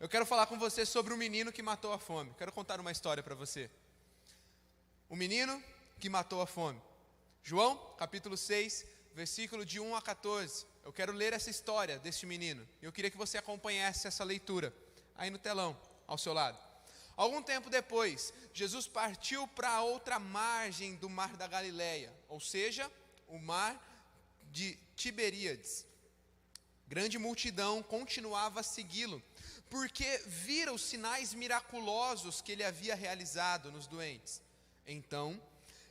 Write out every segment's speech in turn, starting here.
Eu quero falar com você sobre o menino que matou a fome. Quero contar uma história para você. O menino que matou a fome. João, capítulo 6, versículo de 1 a 14. Eu quero ler essa história deste menino. E eu queria que você acompanhasse essa leitura aí no telão, ao seu lado. Algum tempo depois, Jesus partiu para a outra margem do mar da Galileia, ou seja, o mar de Tiberíades. Grande multidão continuava a segui-lo, porque vira os sinais miraculosos que ele havia realizado nos doentes. Então,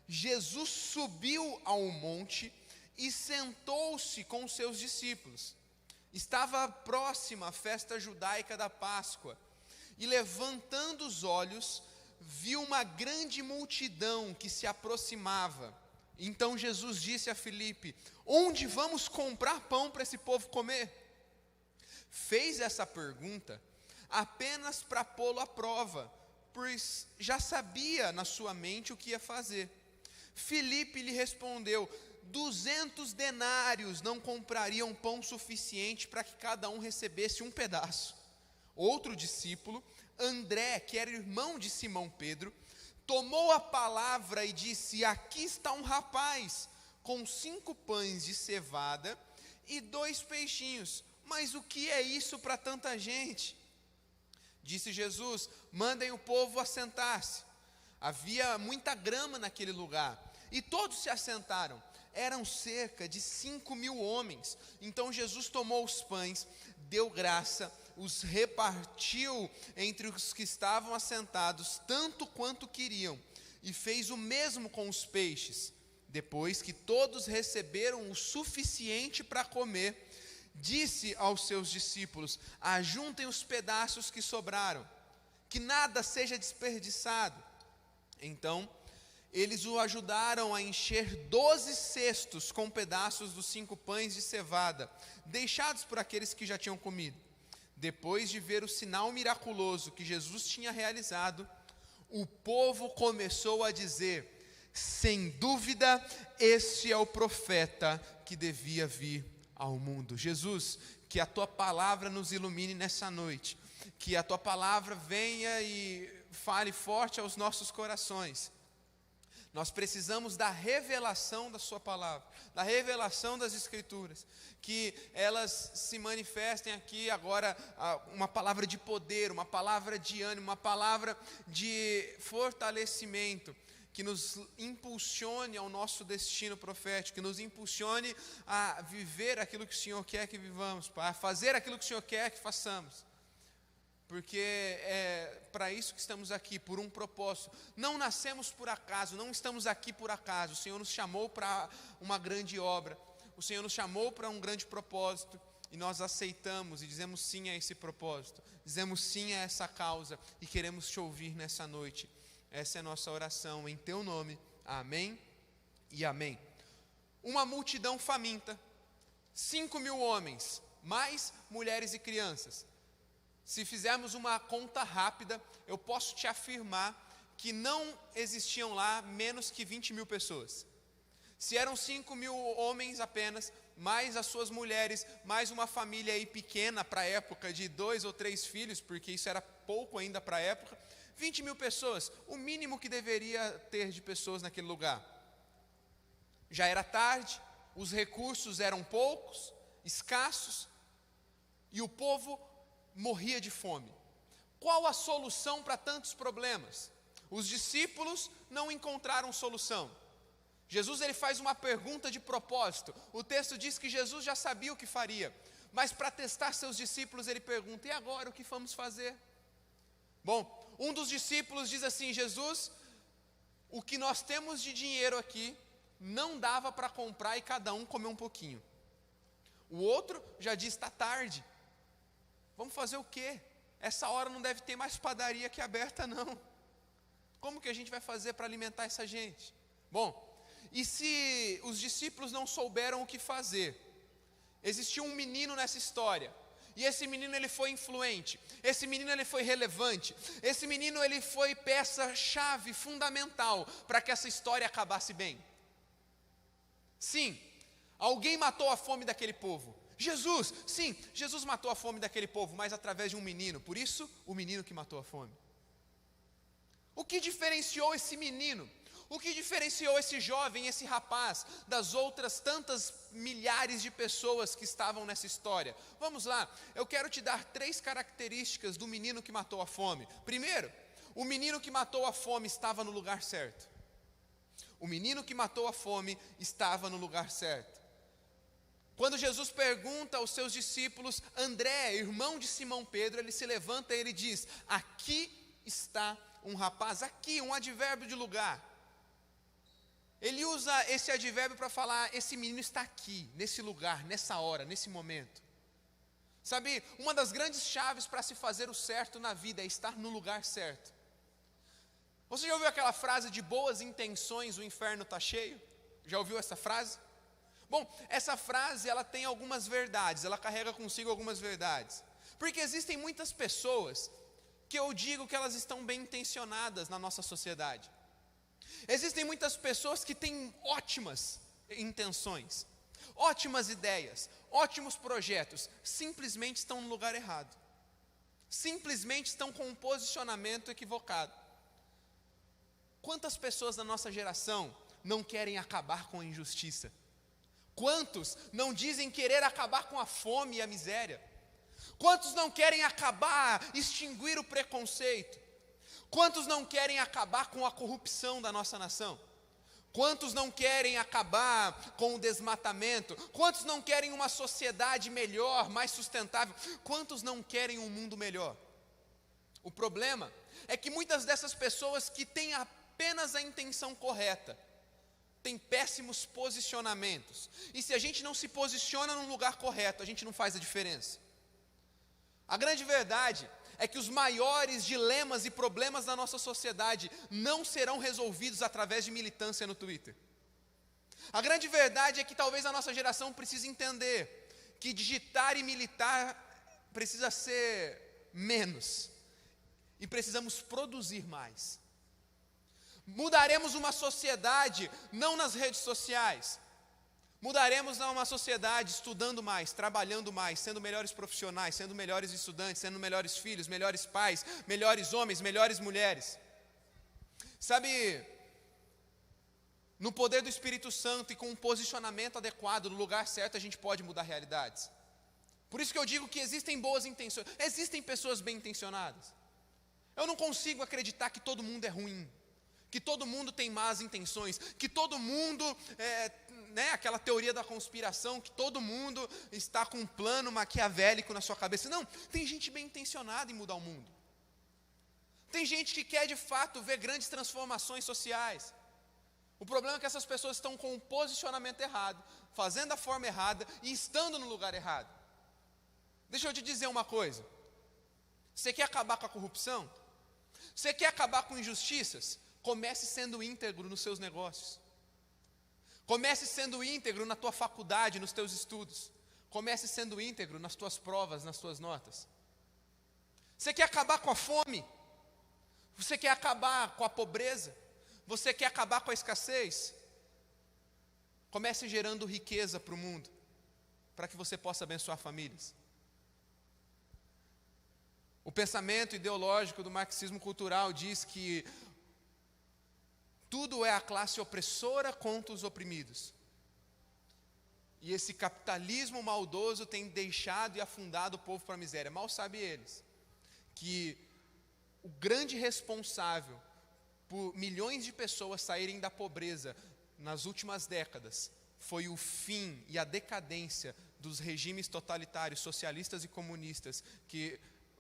Jesus subiu ao monte e sentou-se com os seus discípulos. Estava próxima a festa judaica da Páscoa, e levantando os olhos, viu uma grande multidão que se aproximava. Então Jesus disse a Filipe: onde vamos comprar pão para esse povo comer? Fez essa pergunta apenas para pô-lo à prova, pois já sabia na sua mente o que ia fazer. Filipe lhe respondeu: 200 denários não comprariam pão suficiente para que cada um recebesse um pedaço. Outro discípulo, André, que era irmão de Simão Pedro, tomou a palavra e disse: aqui está um rapaz com 5 pães de cevada e 2 peixinhos. Mas o que é isso para tanta gente? Disse Jesus: mandem o povo assentar-se. Havia muita grama naquele lugar, e todos se assentaram. Eram cerca de 5.000 homens. Então Jesus tomou os pães, deu graça, os repartiu entre os que estavam assentados, tanto quanto queriam, e fez o mesmo com os peixes. Depois que todos receberam o suficiente para comer, disse aos seus discípulos: ajuntem os pedaços que sobraram, que nada seja desperdiçado. Então eles o ajudaram a encher 12 cestos com pedaços dos 5 pães de cevada, deixados por aqueles que já tinham comido. Depois de ver o sinal miraculoso que Jesus tinha realizado, o povo começou a dizer: sem dúvida, este é o profeta que devia vir ao mundo. Jesus, que a tua palavra nos ilumine nessa noite, que a tua palavra venha e fale forte aos nossos corações. Nós precisamos da revelação da sua palavra, da revelação das Escrituras, que elas se manifestem aqui agora, uma palavra de poder, uma palavra de ânimo, uma palavra de fortalecimento, que nos impulsione ao nosso destino profético, que nos impulsione a viver aquilo que o Senhor quer que vivamos, a fazer aquilo que o Senhor quer que façamos. Porque é para isso que estamos aqui, por um propósito. Não nascemos por acaso, não estamos aqui por acaso. O Senhor nos chamou para uma grande obra, o Senhor nos chamou para um grande propósito, e nós aceitamos e dizemos sim a esse propósito, dizemos sim a essa causa, e queremos te ouvir nessa noite. Essa é a nossa oração, em teu nome, amém e amém. Uma multidão faminta, 5.000 homens, mais mulheres e crianças. Se fizermos uma conta rápida, eu posso te afirmar que não existiam lá menos que 20.000 pessoas. Se eram 5.000 homens apenas, mais as suas mulheres, mais uma família aí pequena para a época de 2 ou 3 filhos, porque isso era pouco ainda para a época, 20.000 pessoas, o mínimo que deveria ter de pessoas naquele lugar. Já era tarde, os recursos eram poucos, escassos, e o povo morria de fome. Qual a solução para tantos problemas? Os discípulos não encontraram solução. Jesus ele faz uma pergunta de propósito. O texto diz que Jesus já sabia o que faria, mas para testar seus discípulos ele pergunta: e agora o que vamos fazer? Bom, um dos discípulos diz assim: Jesus, o que nós temos de dinheiro aqui não dava para comprar e cada um comer um pouquinho. O outro já diz: está tarde. Vamos fazer o quê? Essa hora não deve ter mais padaria aqui aberta não. Como que a gente vai fazer para alimentar essa gente? Bom, e se os discípulos não souberam o que fazer? Existiu um menino nessa história, e esse menino ele foi influente, esse menino ele foi relevante, esse menino ele foi peça-chave fundamental para que essa história acabasse bem. Sim, alguém matou a fome daquele povo. Jesus, sim, Jesus matou a fome daquele povo, mas através de um menino, por isso o menino que matou a fome. O que diferenciou esse menino? O que diferenciou esse jovem, esse rapaz, das outras tantas milhares de pessoas que estavam nessa história? Vamos lá, eu quero te dar 3 características do menino que matou a fome. Primeiro, o menino que matou a fome estava no lugar certo. O menino que matou a fome estava no lugar certo. Quando Jesus pergunta aos seus discípulos, André, irmão de Simão Pedro, ele se levanta e ele diz: aqui está um rapaz, aqui, um advérbio de lugar. Ele usa esse advérbio para falar, esse menino está aqui, nesse lugar, nessa hora, nesse momento. Sabe, uma das grandes chaves para se fazer o certo na vida é estar no lugar certo. Você já ouviu aquela frase de boas intenções, o inferno está cheio? Já ouviu essa frase? Bom, essa frase ela tem algumas verdades, ela carrega consigo algumas verdades. Porque existem muitas pessoas que eu digo que elas estão bem intencionadas na nossa sociedade. Existem muitas pessoas que têm ótimas intenções, ótimas ideias, ótimos projetos, simplesmente estão no lugar errado. Simplesmente estão com um posicionamento equivocado. Quantas pessoas da nossa geração não querem acabar com a injustiça? Quantos não dizem querer acabar com a fome e a miséria? Quantos não querem acabar, extinguir o preconceito? Quantos não querem acabar com a corrupção da nossa nação? Quantos não querem acabar com o desmatamento? Quantos não querem uma sociedade melhor, mais sustentável? Quantos não querem um mundo melhor? O problema é que muitas dessas pessoas que têm apenas a intenção correta, têm péssimos posicionamentos. E se a gente não se posiciona no lugar correto, a gente não faz a diferença. A grande verdade é que os maiores dilemas e problemas da nossa sociedade não serão resolvidos através de militância no Twitter. A grande verdade é que talvez a nossa geração precise entender que digitar e militar precisa ser menos. E precisamos produzir mais. Mudaremos uma sociedade não nas redes sociais. Mudaremos uma sociedade estudando mais, trabalhando mais, sendo melhores profissionais, sendo melhores estudantes, sendo melhores filhos, melhores pais, melhores homens, melhores mulheres. Sabe, no poder do Espírito Santo e com um posicionamento adequado no lugar certo, a gente pode mudar realidades. Por isso que eu digo que existem boas intenções, existem pessoas bem intencionadas. Eu não consigo acreditar que todo mundo é ruim, que todo mundo tem más intenções, que todo mundo, aquela teoria da conspiração, que todo mundo está com um plano maquiavélico na sua cabeça. Não, tem gente bem intencionada em mudar o mundo. Tem gente que quer de fato ver grandes transformações sociais. O problema é que essas pessoas estão com um posicionamento errado, fazendo da forma errada e estando no lugar errado. Deixa eu te dizer uma coisa. Você quer acabar com a corrupção? Você quer acabar com injustiças? Comece sendo íntegro nos seus negócios. Comece sendo íntegro na tua faculdade, nos teus estudos. Comece sendo íntegro nas tuas provas, nas tuas notas. Você quer acabar com a fome? Você quer acabar com a pobreza? Você quer acabar com a escassez? Comece gerando riqueza para o mundo, para que você possa abençoar famílias. O pensamento ideológico do marxismo cultural diz que tudo é a classe opressora contra os oprimidos. E esse capitalismo maldoso tem deixado e afundado o povo para a miséria. Mal sabem eles que o grande responsável por milhões de pessoas saírem da pobreza nas últimas décadas foi o fim e a decadência dos regimes totalitários, socialistas e comunistas, que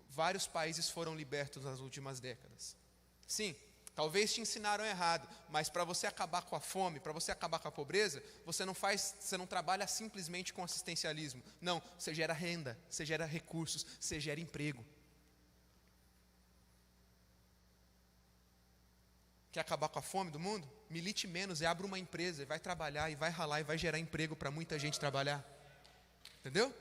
vários países foram libertos nas últimas décadas. Sim, talvez te ensinaram errado, mas para você acabar com a fome, para você acabar com a pobreza, você não trabalha simplesmente com assistencialismo. Não, você gera renda, você gera recursos, você gera emprego. Quer acabar com a fome do mundo? Milite menos e abra uma empresa, e vai trabalhar, e vai ralar, e vai gerar emprego para muita gente trabalhar. Entendeu?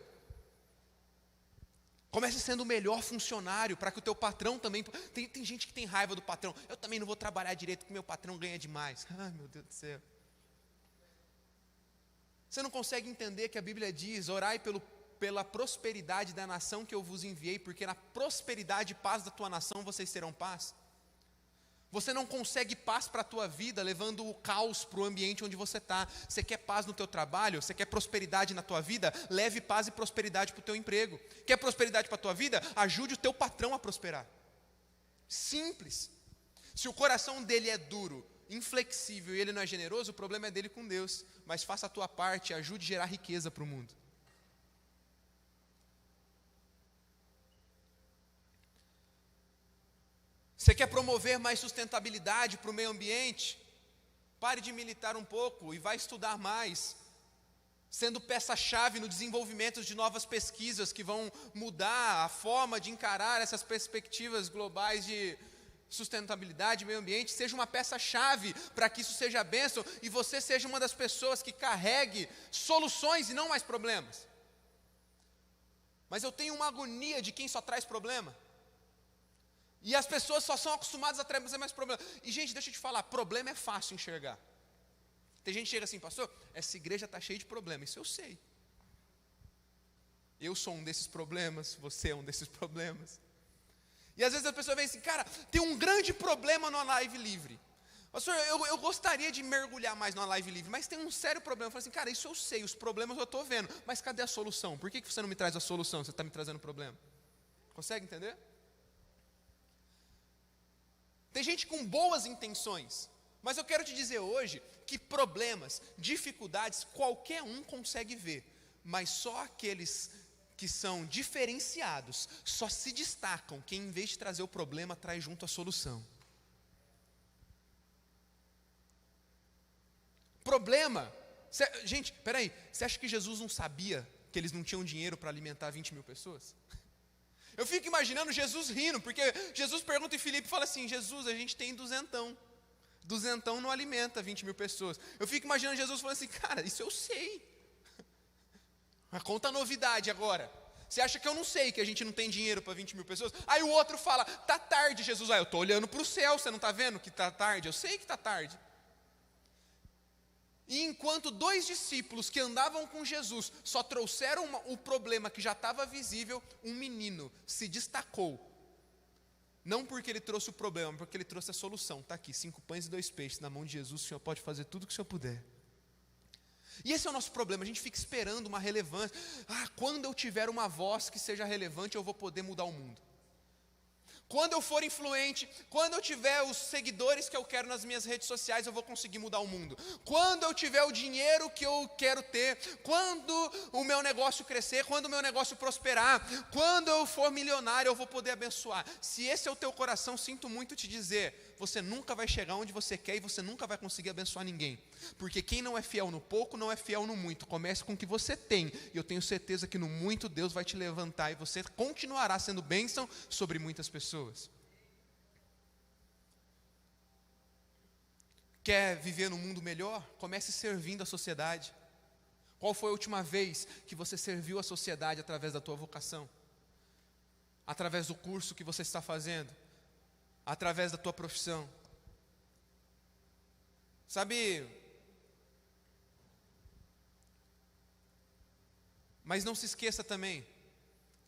Comece sendo o melhor funcionário, para que o teu patrão também... Tem gente que tem raiva do patrão. Eu também não vou trabalhar direito, porque meu patrão ganha demais. Ai, meu Deus do céu. Você não consegue entender que a Bíblia diz, orai pela prosperidade da nação que eu vos enviei, porque na prosperidade e paz da tua nação vocês terão paz. Você não consegue paz para a tua vida levando o caos para o ambiente onde você está. Você quer paz no teu trabalho? Você quer prosperidade na tua vida? Leve paz e prosperidade para o teu emprego. Quer prosperidade para a tua vida? Ajude o teu patrão a prosperar. Simples. Se o coração dele é duro, inflexível e ele não é generoso, o problema é dele com Deus. Mas faça a tua parte e ajude a gerar riqueza para o mundo. Você quer promover mais sustentabilidade para o meio ambiente? Pare de militar um pouco e vai estudar mais, sendo peça-chave no desenvolvimento de novas pesquisas que vão mudar a forma de encarar essas perspectivas globais de sustentabilidade e meio ambiente. Seja uma peça-chave para que isso seja bênção e você seja uma das pessoas que carregue soluções e não mais problemas. Mas eu tenho uma agonia de quem só traz problema. E as pessoas só são acostumadas a trazer mais problemas. E gente, deixa eu te falar, problema é fácil enxergar. Tem gente que chega assim, pastor, essa igreja está cheia de problemas. Isso eu sei. Eu sou um desses problemas, você é um desses problemas. E às vezes a pessoa vem assim, cara, tem um grande problema na Live Livre. Pastor, eu gostaria de mergulhar mais na Live Livre, mas tem um sério problema. Eu falo assim, cara, isso eu sei, os problemas eu estou vendo, mas cadê a solução? Por que você não me traz a solução, você está me trazendo problema? Consegue entender? Tem gente com boas intenções, mas eu quero te dizer hoje que problemas, dificuldades, qualquer um consegue ver, mas só aqueles que são diferenciados, só se destacam quem em vez de trazer o problema, traz junto a solução. Problema, gente, peraí, você acha que Jesus não sabia que eles não tinham dinheiro para alimentar 20 mil pessoas? Eu fico imaginando Jesus rindo, porque Jesus pergunta e Filipe fala assim, Jesus, a gente tem duzentão não alimenta 20 mil pessoas. Eu fico imaginando Jesus falando assim, cara, isso eu sei. Mas conta a novidade agora. Você acha que eu não sei que a gente não tem dinheiro para 20 mil pessoas? Aí o outro fala, tá tarde, Jesus. Eu estou olhando para o céu, você não está vendo que está tarde? Eu sei que está tarde. E enquanto 2 discípulos que andavam com Jesus só trouxeram o problema que já estava visível, um menino se destacou. Não porque ele trouxe o problema, mas porque ele trouxe a solução. Está aqui, 5 pães e 2 peixes na mão de Jesus, o Senhor pode fazer tudo o que o Senhor puder. E esse é o nosso problema, a gente fica esperando uma relevância. Quando eu tiver uma voz que seja relevante, eu vou poder mudar o mundo. Quando eu for influente, quando eu tiver os seguidores que eu quero nas minhas redes sociais, eu vou conseguir mudar o mundo. Quando eu tiver o dinheiro que eu quero ter, quando o meu negócio crescer, quando o meu negócio prosperar, quando eu for milionário, eu vou poder abençoar. Se esse é o teu coração, sinto muito te dizer, você nunca vai chegar onde você quer e você nunca vai conseguir abençoar ninguém. Porque quem não é fiel no pouco, não é fiel no muito. Comece com o que você tem. E eu tenho certeza que no muito Deus vai te levantar e você continuará sendo bênção sobre muitas pessoas. Quer viver num mundo melhor? Comece servindo a sociedade. Qual foi a última vez que você serviu a sociedade através da tua vocação? Através do curso que você está fazendo? Através da tua profissão? Sabe, mas não se esqueça também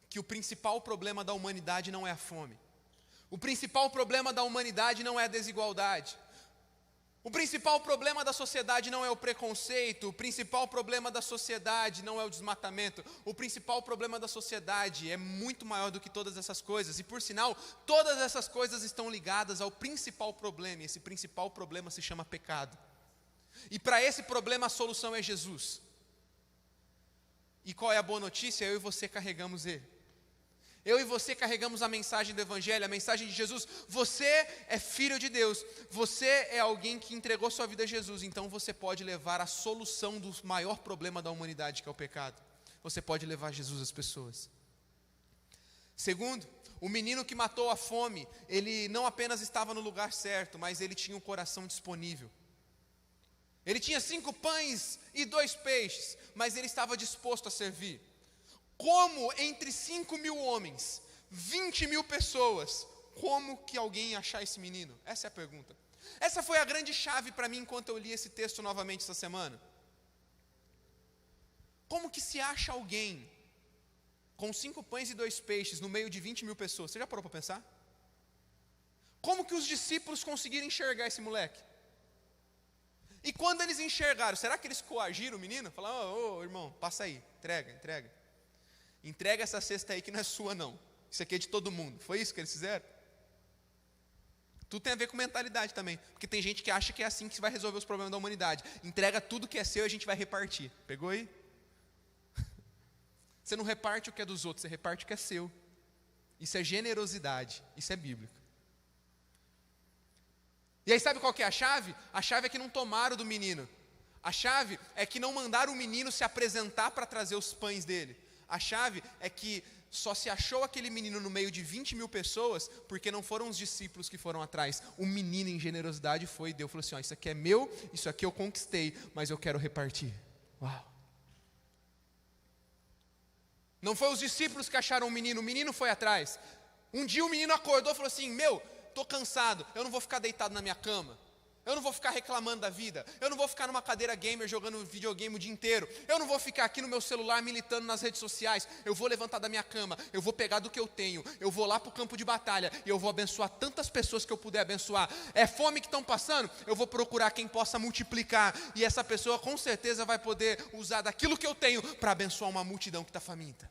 que o principal problema da humanidade não é a fome. O principal problema da humanidade não é a desigualdade. O principal problema da sociedade não é o preconceito. O principal problema da sociedade não é o desmatamento. O principal problema da sociedade é muito maior do que todas essas coisas. E por sinal, todas essas coisas estão ligadas ao principal problema. E esse principal problema se chama pecado. E para esse problema a solução é Jesus. E qual é a boa notícia? Eu e você carregamos ele. Eu e você carregamos a mensagem do Evangelho, a mensagem de Jesus. Você é filho de Deus, você é alguém que entregou sua vida a Jesus, então você pode levar a solução do maior problema da humanidade, que é o pecado. Você pode levar Jesus às pessoas. Segundo, o menino que matou a fome, ele não apenas estava no lugar certo, mas ele tinha um coração disponível. Ele tinha 5 pães e 2 peixes, mas ele estava disposto a servir. Como entre 5 mil homens, 20 mil pessoas, como que alguém ia achar esse menino? Essa é a pergunta. Essa foi a grande chave para mim enquanto eu li esse texto novamente essa semana. Como que se acha alguém com 5 pães e 2 peixes, no meio de 20.000 pessoas. Você já parou para pensar? Como que os discípulos conseguiram enxergar esse moleque? E quando eles enxergaram, será que eles coagiram o menino? Falaram, ô irmão, passa aí, entrega. Entrega essa cesta aí que não é sua não. Isso aqui é de todo mundo. Foi isso que eles fizeram? Tudo tem a ver com mentalidade também. Porque tem gente que acha que é assim que se vai resolver os problemas da humanidade. Entrega tudo que é seu e a gente vai repartir. Pegou aí? Você não reparte o que é dos outros, você reparte o que é seu. Isso é generosidade, isso é bíblico. E aí sabe qual que é a chave? A chave é que não tomaram do menino. A chave é que não mandaram o menino se apresentar para trazer os pães dele. A chave é que só se achou aquele menino no meio de 20.000 pessoas, porque não foram os discípulos que foram atrás. O menino em generosidade foi e deu, falou assim, ó, isso aqui é meu, isso aqui eu conquistei, mas eu quero repartir. Uau! Não foi os discípulos que acharam o menino foi atrás. Um dia o menino acordou e falou assim, estou cansado, eu não vou ficar deitado na minha cama. Eu não vou ficar reclamando da vida. Eu não vou ficar numa cadeira gamer jogando videogame o dia inteiro. Eu não vou ficar aqui no meu celular militando nas redes sociais. Eu vou levantar da minha cama. Eu vou pegar do que eu tenho. Eu vou lá para o campo de batalha. E eu vou abençoar tantas pessoas que eu puder abençoar. É fome que estão passando? Eu vou procurar quem possa multiplicar. E essa pessoa com certeza vai poder usar daquilo que eu tenho para abençoar uma multidão que está faminta.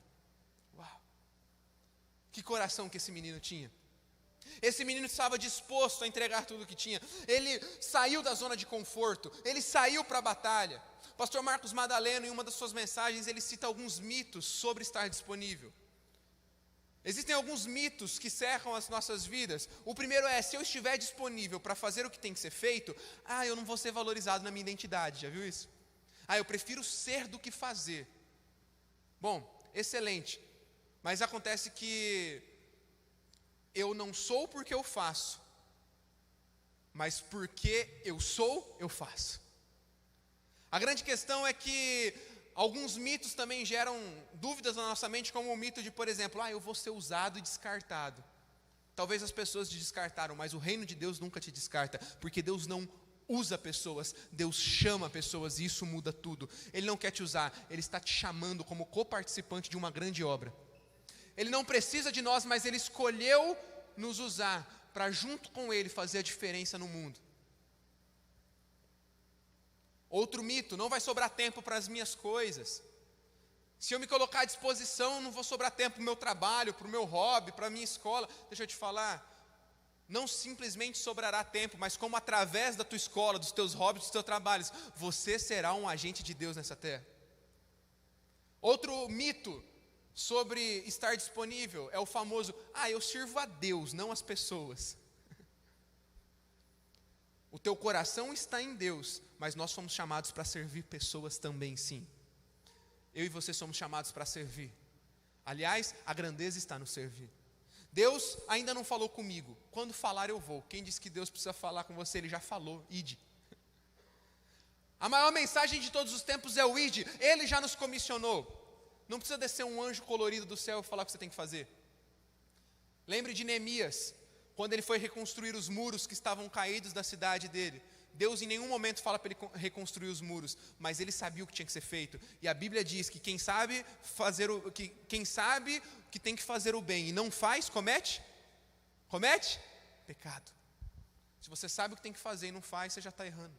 Uau! Que coração que esse menino tinha. Esse menino estava disposto a entregar tudo o que tinha. Ele saiu da zona de conforto. Ele saiu para a batalha. Pastor Marcos Madaleno, em uma das suas mensagens, ele cita alguns mitos sobre estar disponível. Existem alguns mitos que cercam as nossas vidas. O primeiro é, se eu estiver disponível para fazer o que tem que ser feito, eu não vou ser valorizado na minha identidade. Já viu isso? Eu prefiro ser do que fazer. Bom, excelente. Mas acontece que eu não sou porque eu faço, mas porque eu sou, eu faço. A grande questão é que alguns mitos também geram dúvidas na nossa mente, como o mito de, por exemplo, eu vou ser usado e descartado. Talvez as pessoas te descartaram, mas o reino de Deus nunca te descarta, porque Deus não usa pessoas, Deus chama pessoas e isso muda tudo. Ele não quer te usar, Ele está te chamando como coparticipante de uma grande obra. Ele não precisa de nós, mas Ele escolheu nos usar para junto com Ele fazer a diferença no mundo. Outro mito, não vai sobrar tempo para as minhas coisas. Se eu me colocar à disposição, não vou sobrar tempo para o meu trabalho, para o meu hobby, para a minha escola. Deixa eu te falar, não simplesmente sobrará tempo, mas como através da tua escola, dos teus hobbies, dos teus trabalhos, você será um agente de Deus nessa terra. Outro mito sobre estar disponível é o famoso, eu sirvo a Deus, não as pessoas. O teu coração está em Deus, mas nós fomos chamados para servir pessoas também, sim. Eu e você somos chamados para servir. Aliás, a grandeza está no servir. Deus ainda não falou comigo. Quando falar eu vou. Quem disse que Deus precisa falar com você? Ele já falou, ide. A maior mensagem de todos os tempos é o ide. Ele já nos comissionou. Não precisa descer um anjo colorido do céu e falar o que você tem que fazer. Lembre de Neemias, quando ele foi reconstruir os muros que estavam caídos da cidade dele. Deus em nenhum momento fala para ele reconstruir os muros, mas ele sabia o que tinha que ser feito. E a Bíblia diz que quem sabe que tem que fazer o bem e não faz, comete pecado. Se você sabe o que tem que fazer e não faz, você já está errando.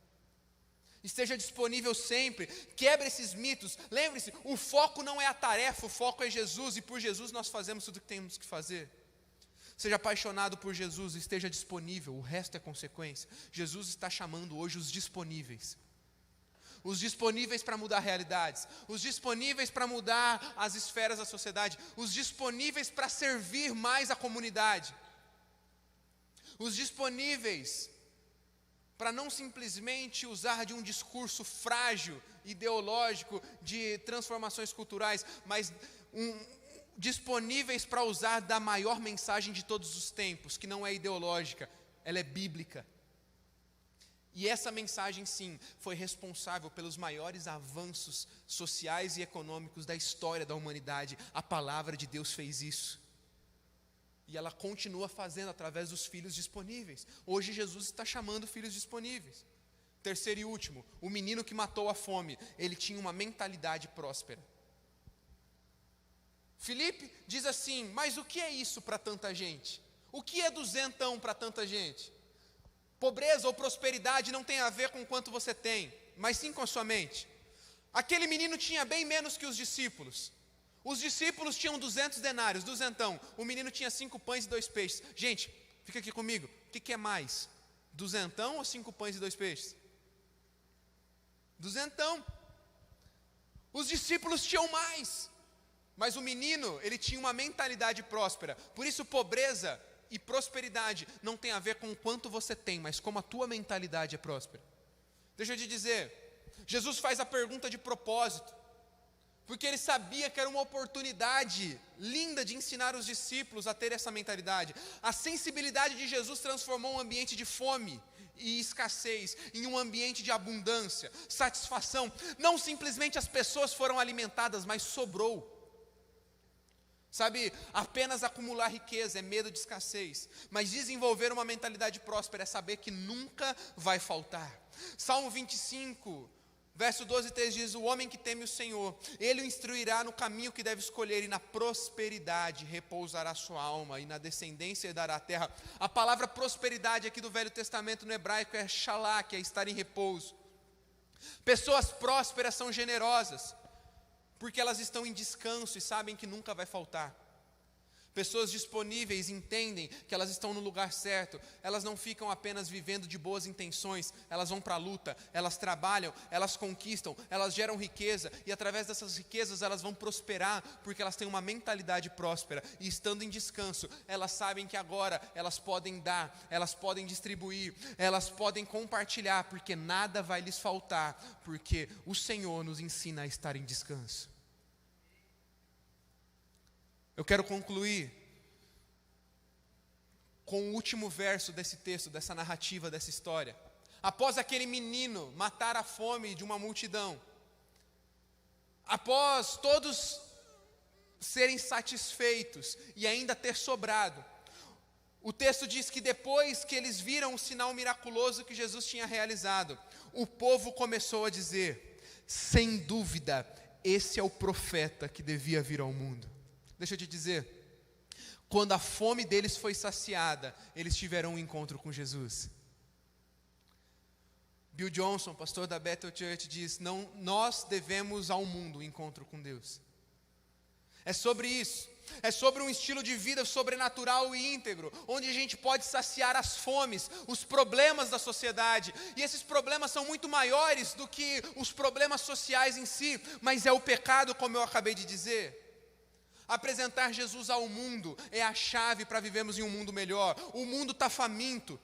Esteja disponível sempre, quebre esses mitos. Lembre-se, o foco não é a tarefa, o foco é Jesus, e por Jesus nós fazemos tudo o que temos que fazer. Seja apaixonado por Jesus, esteja disponível, o resto é consequência. Jesus está chamando hoje os disponíveis para mudar realidades, os disponíveis para mudar as esferas da sociedade, os disponíveis para servir mais a comunidade, os disponíveis para não simplesmente usar de um discurso frágil, ideológico, de transformações culturais, mas disponíveis para usar da maior mensagem de todos os tempos, que não é ideológica, ela é bíblica. E essa mensagem, sim, foi responsável pelos maiores avanços sociais e econômicos da história da humanidade. A palavra de Deus fez isso. E ela continua fazendo através dos filhos disponíveis. Hoje Jesus está chamando filhos disponíveis. Terceiro e último, o menino que matou a fome, ele tinha uma mentalidade próspera. Filipe diz assim: mas o que é isso para tanta gente? O que é duzentão para tanta gente? Pobreza ou prosperidade não tem a ver com quanto você tem, mas sim com a sua mente. Aquele menino tinha bem menos que os discípulos. Os discípulos tinham 200 denários, duzentão. O menino tinha 5 pães e 2 peixes. Gente, fica aqui comigo. O que é mais? Duzentão ou 5 pães e 2 peixes? Duzentão. Os discípulos tinham mais. Mas o menino, ele tinha uma mentalidade próspera. Por isso, pobreza e prosperidade não tem a ver com o quanto você tem, mas como a tua mentalidade é próspera. Deixa eu te dizer, Jesus faz a pergunta de propósito, porque ele sabia que era uma oportunidade linda de ensinar os discípulos a ter essa mentalidade. A sensibilidade de Jesus transformou um ambiente de fome e escassez em um ambiente de abundância, satisfação. Não simplesmente as pessoas foram alimentadas, mas sobrou. Sabe, apenas acumular riqueza é medo de escassez, mas desenvolver uma mentalidade próspera é saber que nunca vai faltar. Salmo 25, verso 12 e 13 diz: o homem que teme o Senhor, ele o instruirá no caminho que deve escolher, e na prosperidade repousará sua alma, e na descendência herdará a terra. A palavra prosperidade aqui do Velho Testamento no hebraico é shalá, que é estar em repouso. Pessoas prósperas são generosas, porque elas estão em descanso e sabem que nunca vai faltar. Pessoas disponíveis entendem que elas estão no lugar certo. Elas não ficam apenas vivendo de boas intenções. Elas vão para a luta, elas trabalham, elas conquistam, elas geram riqueza. E através dessas riquezas elas vão prosperar, porque elas têm uma mentalidade próspera. E estando em descanso, elas sabem que agora elas podem dar, elas podem distribuir, elas podem compartilhar, porque nada vai lhes faltar, porque o Senhor nos ensina a estar em descanso. Eu quero concluir com o último verso desse texto, dessa narrativa, dessa história. Após aquele menino matar a fome de uma multidão, após todos serem satisfeitos e ainda ter sobrado, o texto diz que depois que eles viram o sinal miraculoso que Jesus tinha realizado, o povo começou a dizer: sem dúvida, esse é o profeta que devia vir ao mundo. Deixa eu te dizer, quando a fome deles foi saciada, eles tiveram um encontro com Jesus. Bill Johnson, pastor da Bethel Church, diz: não, nós devemos ao mundo um encontro com Deus. É sobre isso, é sobre um estilo de vida sobrenatural e íntegro, onde a gente pode saciar as fomes, os problemas da sociedade, e esses problemas são muito maiores do que os problemas sociais em si, mas é o pecado, como eu acabei de dizer. Apresentar Jesus ao mundo é a chave para vivermos em um mundo melhor. O mundo está faminto,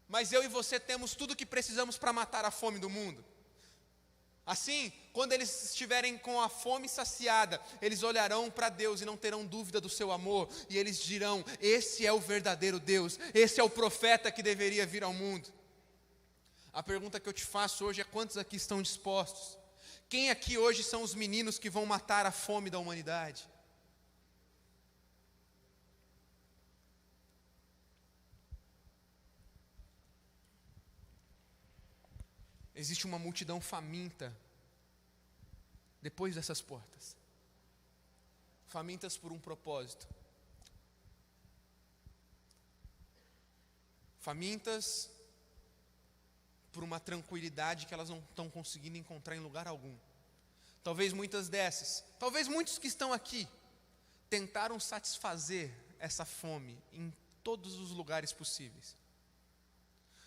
mas eu e você temos tudo o que precisamos para matar a fome do mundo. Assim, quando eles estiverem com a fome saciada, eles olharão para Deus e não terão dúvida do seu amor, e eles dirão: esse é o verdadeiro Deus, esse é o profeta que deveria vir ao mundo. A pergunta que eu te faço hoje é: quantos aqui estão dispostos? Quem aqui hoje são os meninos que vão matar a fome da humanidade? Existe uma multidão faminta depois dessas portas, famintas por um propósito, famintas por uma tranquilidade que elas não estão conseguindo encontrar em lugar algum. Talvez muitas dessas, talvez muitos que estão aqui, tentaram satisfazer essa fome em todos os lugares possíveis.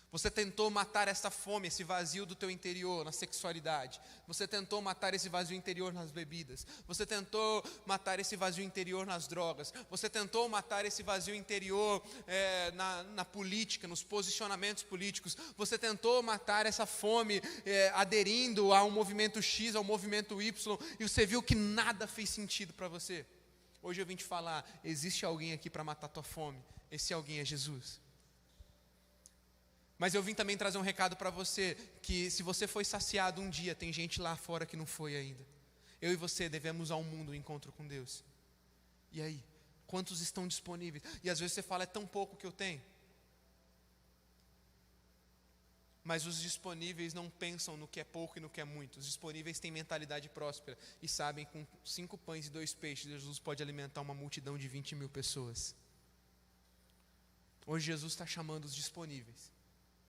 Você tentou matar essa fome, esse vazio do teu interior na sexualidade. Você tentou matar esse vazio interior nas bebidas. Você tentou matar esse vazio interior nas drogas. Você tentou matar esse vazio interior na política, nos posicionamentos políticos. Você tentou matar essa fome aderindo a um movimento X, ao movimento Y, e você viu que nada fez sentido para você. Hoje eu vim te falar: existe alguém aqui para matar a tua fome. Esse alguém é Jesus. Mas eu vim também trazer um recado para você, que se você foi saciado um dia, tem gente lá fora que não foi ainda. Eu e você devemos ao mundo um encontro com Deus. E aí, quantos estão disponíveis? E às vezes você fala: é tão pouco que eu tenho. Mas os disponíveis não pensam no que é pouco e no que é muito. Os disponíveis têm mentalidade próspera e sabem que com 5 pães e 2 peixes, Jesus pode alimentar uma multidão de 20 mil pessoas. Hoje Jesus está chamando os disponíveis.